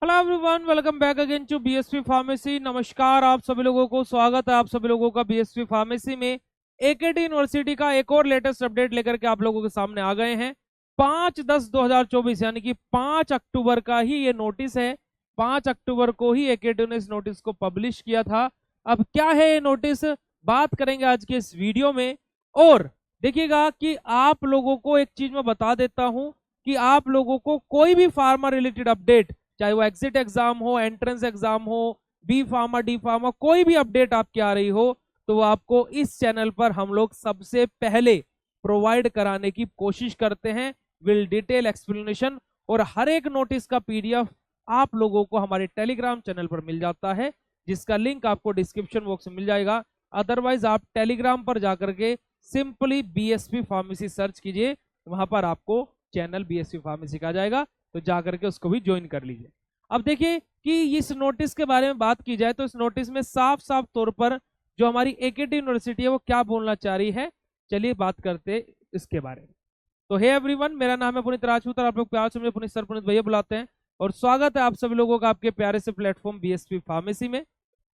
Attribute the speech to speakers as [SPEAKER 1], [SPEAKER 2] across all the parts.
[SPEAKER 1] Hello everyone, welcome back again to BSV pharmacy. नमस्कार आप सभी लोगों को, स्वागत है आप सभी लोगों का बीएसवी फार्मेसी में। एकेटी यूनिवर्सिटी का एक और लेटेस्ट अपडेट लेकर के आप लोगों के सामने आ गए हैं। 5/10/2024 यानी कि 5 अक्टूबर का ही ये नोटिस है। 5 अक्टूबर को ही एकेटी ने इस नोटिस को पब्लिश किया था। अब क्या है ये नोटिस, बात करेंगे आज के इस वीडियो में। और देखिएगा कि आप लोगों को एक चीज मैं बता देता हूं कि आप लोगों को कोई भी फार्मा रिलेटेड अपडेट, चाहे वो एग्जिट एग्जाम हो, एंट्रेंस एग्जाम हो, बी फार्मा डी फार्मा, कोई भी अपडेट आपकी आ रही हो तो वो आपको इस चैनल पर हम लोग सबसे पहले प्रोवाइड कराने की कोशिश करते हैं, विल डिटेल एक्सप्लेनेशन। और हर एक नोटिस का पीडीएफ आप लोगों को हमारे टेलीग्राम चैनल पर मिल जाता है, जिसका लिंक आपको डिस्क्रिप्शन बॉक्स में मिल जाएगा। अदरवाइज आप टेलीग्राम पर जाकर के सिंपली बीएसवी फार्मेसी सर्च कीजिए, वहां पर आपको चैनल बीएसवी फार्मेसी का आ जाएगा, तो जाकर के उसको भी ज्वाइन कर लीजिए। अब देखिए कि इस नोटिस के बारे में बात की जाए तो इस नोटिस में साफ साफ तौर पर जो हमारी एकेटी यूनिवर्सिटी है वो क्या बोलना चाह रही है, चलिए बात करते इसके बारे में। तो हे एवरीवन, मेरा नाम है पुनीत राजपूत और आप लोग प्यार से मुझे पुनीत सर, पुनीत भैया बुलाते हैं। और स्वागत है आप सभी लोगों का आपके प्यारे से प्लेटफॉर्म बीएसवी फार्मेसी में।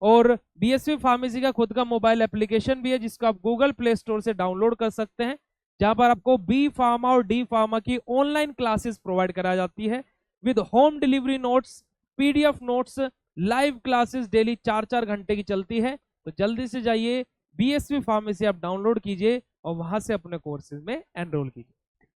[SPEAKER 1] और बीएसवी फार्मेसी का खुद का मोबाइल एप्लीकेशन भी है, जिसको आप गूगल प्ले स्टोर से डाउनलोड कर सकते हैं, जहां पर आपको बी फार्मा और डी फार्मा की ऑनलाइन क्लासेस प्रोवाइड कराई जाती है with home delivery notes, PDF notes, live classes daily 4-4 घंटे की चलती है। तो जल्दी से जाइए बीएसवी फार्मेसी आप डाउनलोड कीजिए और वहां से अपने कोर्सेज में एनरोल कीजिए।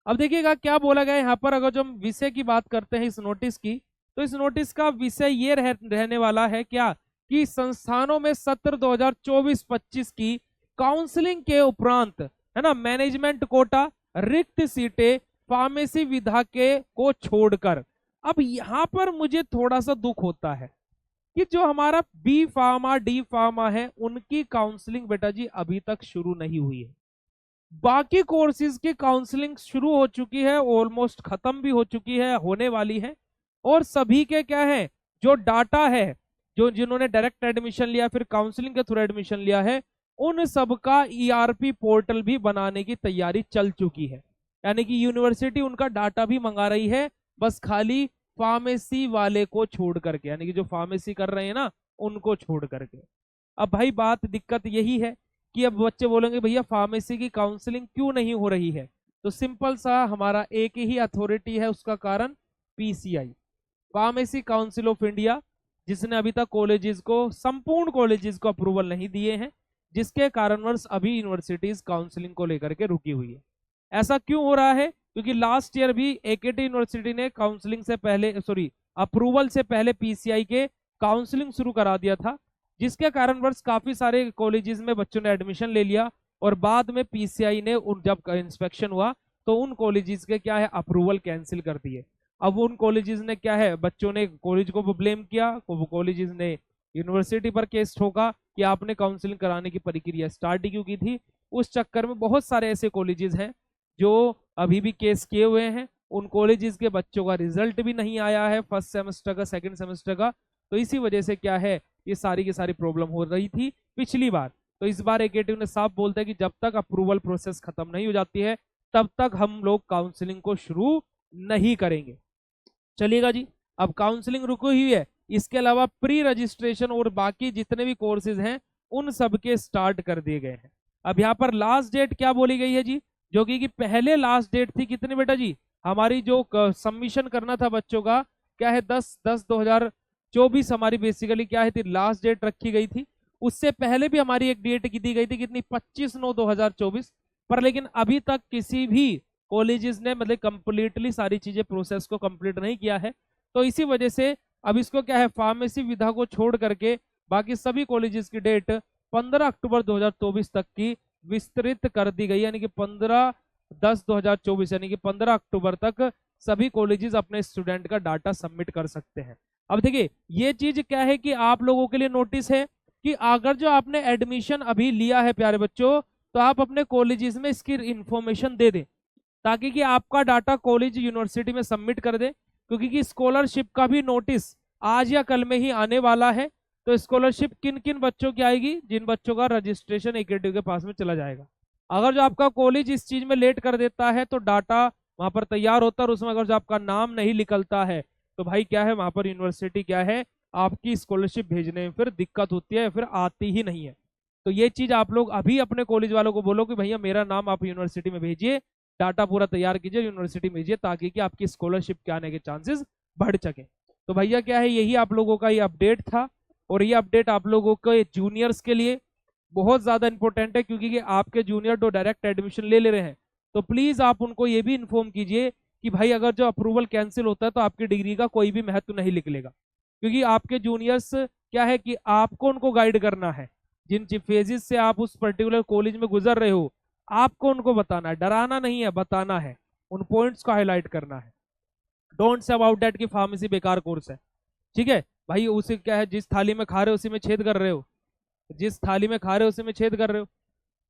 [SPEAKER 1] अब देखिएगा क्या बोला गया यहाँ पर। अगर जो हम विषय की बात करते हैं इस नोटिस की, तो इस नोटिस का विषय ये रहने वाला है क्या कि संस्थानों में सत्र 2024-25 की काउंसलिंग के उपरांत, है ना, मैनेजमेंट कोटा रिक्त सीटें फार्मेसी विधा के को छोड़कर। अब यहां पर मुझे थोड़ा सा दुख होता है कि जो हमारा बी फार्मा डी फार्मा है उनकी काउंसलिंग बेटा जी अभी तक शुरू नहीं हुई है। बाकी कोर्सेज की काउंसलिंग शुरू हो चुकी है, ऑलमोस्ट खत्म भी हो चुकी है, होने वाली है। और सभी के क्या है, जो डाटा है, जो जिन्होंने डायरेक्ट एडमिशन लिया फिर काउंसलिंग के थ्रू एडमिशन लिया है, उन सब का ईआरपी पोर्टल भी बनाने की तैयारी चल चुकी है। यानी कि यूनिवर्सिटी उनका डाटा भी मंगा रही है, बस खाली फार्मेसी वाले को छोड़ करके, यानी कि जो फार्मेसी कर रहे हैं ना उनको छोड़ करके। अब भाई बात दिक्कत यही है कि अब बच्चे बोलेंगे भैया फार्मेसी की काउंसलिंग क्यों नहीं हो रही है। तो सिंपल सा हमारा एक ही अथॉरिटी है, उसका कारण PCI, pharmacy council of India, जिसने अभी तक कॉलेजेस को, संपूर्ण कॉलेजेस को अप्रूवल नहीं दिए हैं, जिसके कारणवश अभी यूनिवर्सिटीज काउंसलिंग को लेकर के रुकी हुई है। ऐसा क्यों हो रहा है? क्योंकि लास्ट ईयर भी एकेटी यूनिवर्सिटी ने काउंसलिंग से पहले, सॉरी, अप्रूवल से पहले पीसीआई के काउंसलिंग शुरू करा दिया था, जिसके कारणवश काफी सारे कॉलेजेस में बच्चों ने एडमिशन ले लिया। और बाद में पीसीआई ने जब इंस्पेक्शन हुआ तो उन कॉलेजेस के क्या है, अप्रूवल कैंसिल कर दिए। अब उन कॉलेजेस ने क्या है, बच्चों ने कॉलेज को ब्लेम किया, वो कॉलेजेस ने यूनिवर्सिटी पर केस ठोका कि आपने काउंसलिंग कराने की प्रक्रिया स्टार्ट ही क्यों की थी। उस चक्कर में बहुत सारे ऐसे कॉलेजेस हैं जो अभी भी केस किए हुए हैं, उन कॉलेजेस के बच्चों का रिजल्ट भी नहीं आया है, फर्स्ट सेमेस्टर का, सेकंड सेमेस्टर का। तो इसी वजह से क्या है, ये सारी की सारी प्रॉब्लम हो रही थी पिछली बार। तो इस बार एकेटी ने साफ बोलता है कि जब तक अप्रूवल प्रोसेस खत्म नहीं हो जाती है तब तक हम लोग काउंसलिंग को शुरू नहीं करेंगे। चलिएगा जी, अब काउंसलिंग रुकी हुई है, इसके अलावा प्री रजिस्ट्रेशन और बाकी जितने भी कोर्सेज हैं उन सब के स्टार्ट कर दिए गए हैं। अब यहाँ पर लास्ट डेट क्या बोली गई है जी, जो कि पहले लास्ट डेट थी कितनी बेटा जी, हमारी जो सबमिशन करना था बच्चों का, क्या है 10/10/2024 हमारी बेसिकली क्या है थी, लास्ट डेट रखी गई थी। उससे पहले भी हमारी एक डेट की दी गई थी, कितनी, 25/9/2024। पर लेकिन अभी तक किसी भी कॉलेजेस ने मतलब कंप्लीटली सारी चीजें प्रोसेस को कंप्लीट नहीं किया है। तो इसी वजह से अब इसको क्या है, फार्मेसी विधा को छोड़ करके बाकी सभी कॉलेजेस की डेट 15 अक्टूबर 2024 तक की विस्तृत कर दी गई, यानी कि 15/10/2024 यानी कि 15 अक्टूबर तक सभी कॉलेजेस अपने स्टूडेंट का डाटा सबमिट कर सकते हैं। अब देखिए ये चीज क्या है कि आप लोगों के लिए नोटिस है कि अगर जो आपने एडमिशन अभी लिया है प्यारे बच्चों, तो आप अपने कॉलेजेस में इसकी इंफॉर्मेशन दे दें, ताकि कि आपका डाटा कॉलेज यूनिवर्सिटी में सबमिट कर दे। क्योंकि कि स्कॉलरशिप का भी नोटिस आज या कल में ही आने वाला है। तो स्कॉलरशिप किन किन बच्चों की आएगी, जिन बच्चों का रजिस्ट्रेशन एकेटी के पास में चला जाएगा। अगर जो आपका कॉलेज इस चीज में लेट कर देता है तो डाटा वहां पर तैयार होता है, और उसमें अगर जो आपका नाम नहीं निकलता है तो भाई क्या है, वहां पर यूनिवर्सिटी क्या है, आपकी स्कॉलरशिप भेजने में फिर दिक्कत होती है, फिर आती ही नहीं है। तो ये चीज आप लोग अभी अपने कॉलेज वालों को बोलो कि भैया मेरा नाम आप यूनिवर्सिटी में भेजिए, डाटा पूरा तैयार कीजिए, यूनिवर्सिटी में भेजिए, ताकि कि आपकी स्कॉलरशिप के आने के चांसेस बढ़ सके। तो भैया क्या है, यही आप लोगों का ये अपडेट था, और ये अपडेट आप लोगों के जूनियर्स के लिए बहुत ज्यादा इंपॉर्टेंट है, क्योंकि कि आपके जूनियर तो डायरेक्ट एडमिशन ले रहे हैं। तो प्लीज आप उनको ये भी इन्फॉर्म कीजिए कि भाई अगर जो अप्रूवल कैंसिल होता है तो आपकी डिग्री का कोई भी महत्व नहीं निकलेगा, क्योंकि आपके जूनियर्स क्या है कि आपको उनको गाइड करना है, जिन फेजेस से आप उस पर्टिकुलर कॉलेज में गुजर रहे हो आपको उनको बताना है, डराना नहीं है, बताना है, उन पॉइंट्स को हाईलाइट करना है। डोंट से अबाउट दैट कि फार्मेसी बेकार कोर्स है। ठीक है भाई, उसे क्या है, जिस थाली में खा रहे हो उसी में छेद कर रहे हो, जिस थाली में खा रहे हो उसी में छेद कर रहे हो।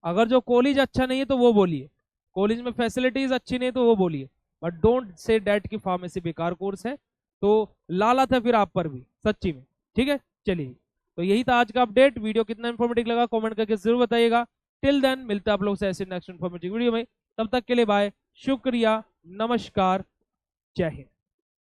[SPEAKER 1] अगर जो कॉलेज अच्छा नहीं है तो वो बोलिए, कॉलेज में फैसिलिटीज अच्छी नहीं है तो वो बोलिए, बट डोंट से डैट कि फार्मेसी बेकार कोर्स है। तो लालच है फिर आप पर भी सच्ची में। ठीक है, चलिए, तो यही था आज का अपडेट। वीडियो कितना इन्फॉर्मेटिव लगा कमेंट करके जरूर बताइएगा। टिल देन मिलते हैं आप लोग से ऐसे नेक्स्ट इन्फॉर्मेटिव वीडियो में, तब तक के लिए बाय, शुक्रिया, नमस्कार, जय हिंद।